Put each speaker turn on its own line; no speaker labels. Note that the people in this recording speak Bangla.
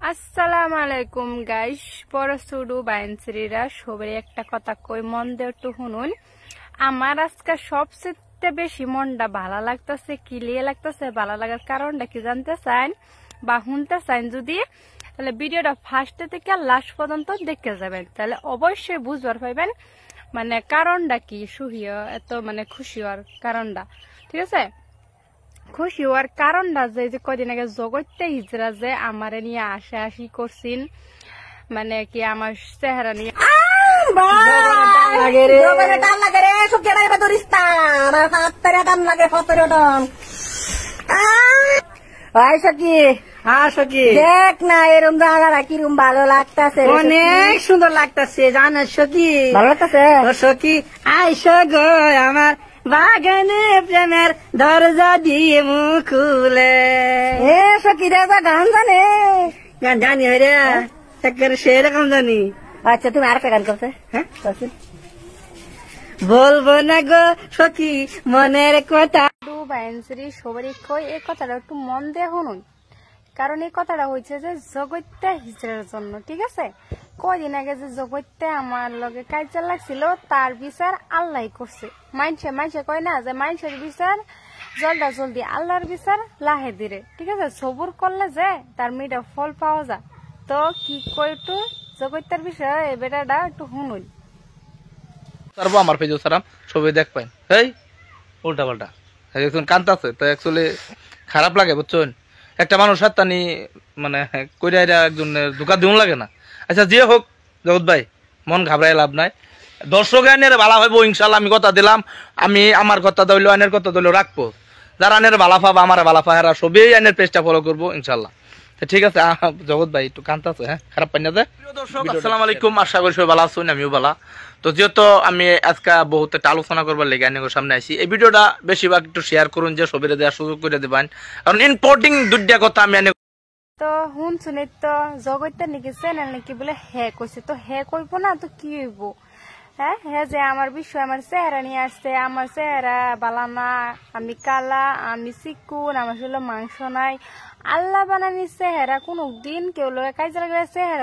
আসসালামু আলাইকুম গাইস, বড় সুডু বাইনশ্রীরা সবাই একটা কথা কই, মন দিয়ে একটু শুনুন। আমার আজকে সবচেয়ে বেশি মনটা ভালো লাগতেছে। কি লিয়ে লাগতেছে ভালো লাগার কারণটা কি জানতে চান বা শুনতে চান যদি, তাহলে ভিডিওটা ফার্স্ট থেকে লাস্ট পর্যন্ত দেখে যাবেন, তাহলে অবশ্যই বুঝবার পাইবেন মানে কারণটা কি সুহিয়া এত মানে খুশি হওয়ার কারণটা। ঠিক আছে, খুশি হওয়ার কারণটা যে কদিন আগে জগতে হিজরা যে আমার নিয়ে আসি করছেন, মানে কি আমার চেহারা নিয়ে
দেখ না এরম জায়গা কিরম ভালো লাগতেছে,
অনেক সুন্দর লাগতেছে জানো সখী।
ভালো লাগতেছে
সখী আইসো গো আমার বাগানে প্রেমের দরজা দিয়ে মুখ খুলে।
এ সখী রাজা গান জানে?
গান জানি রে, সেরকম জানি।
আচ্ছা তুমি আরেকটা গান করছে।
হ্যাঁ বলবো না গো সখী মনের কথা।
বাইনশ্রী সবারই কই এই কথাটা একটু মন দিয়ে শুনুন, কারণ এই কথাটা হয়েছে যে জগৎটা হিজড়ার জন্য। ঠিক আছে, কয়দিন আগে যে জগৎটা আমার লগে কাজে লাগছিল তার বিচার আল্লাহ করছে। মাইনসে কয় না যে মাইনসের বিচার জলদি আল্লাহর বিচার লাহে ধীরে। ঠিক আছে, সবুর করলে যে তার মেয়েটা ফল পাওয়া যায়। তো কি কই একটু জগৎটার বিষয়ে এই বেটাটা একটু শুনুন।
তারপর আমার পেজও সারাম সবাই দেখ পাইন এই উল্টা পাল্টা একজন কান্তাছে তো অ্যাকচুয়ালি খারাপ লাগে বুঝছেন। একটা মানুষ হাত্তানি মানে কইরা একজনের ধোকা দিউন লাগে না। আচ্ছা যে হোক জগৎ ভাই, মন ঘাবড়ায় লাভ নাই। দর্শক আইনের ভালো হইব ইনশাল্লাহ, আমি কথা দিলাম। আমি আমার কথা দইল আইনের কথা দইল রাখবো। যারা আইনের ভালা পাবা আমার ভালা পাহারা সবই আইনের পেজটা ফলো করবো ইনশাল্লাহ। ঠিক আছে জগৎ ভাই একটু কান্তাছে, হ্যাঁ খারাপ পাই না যে। দর্শক আসসালামু আলাইকুম, আশা করি সবাই ভালো আছেন, আমিও ভালো। তো যেহেতু আমি আজকে বহুত একটা আলোচনা করবার লেগে আইনের সামনে আসি, এই ভিডিওটা বেশিরভাগ একটু শেয়ার করুন যে সবাই দেওয়ার সুযোগ করে দেবেন, কারণ ইম্পর্টিং দুইটা কথা আমি
তো শুনছুনি তো জগৎটা নাকি চ্যানেল নাকি বলে হ্যাঁ কইছে, তো হ্যাঁ কইব না তো কি হইব? হ্যাঁ যে আমার বিষয় আমার চেহারা নিয়ে আসছে, আমার চেহারা বালা না, আমি কালা, আমি চিকুন, আমার শরীরে মাংস নাই। আল্লাহ বানানি চেহারা কোনো দিন কেউ লোক কাজে লাগলে চেহারা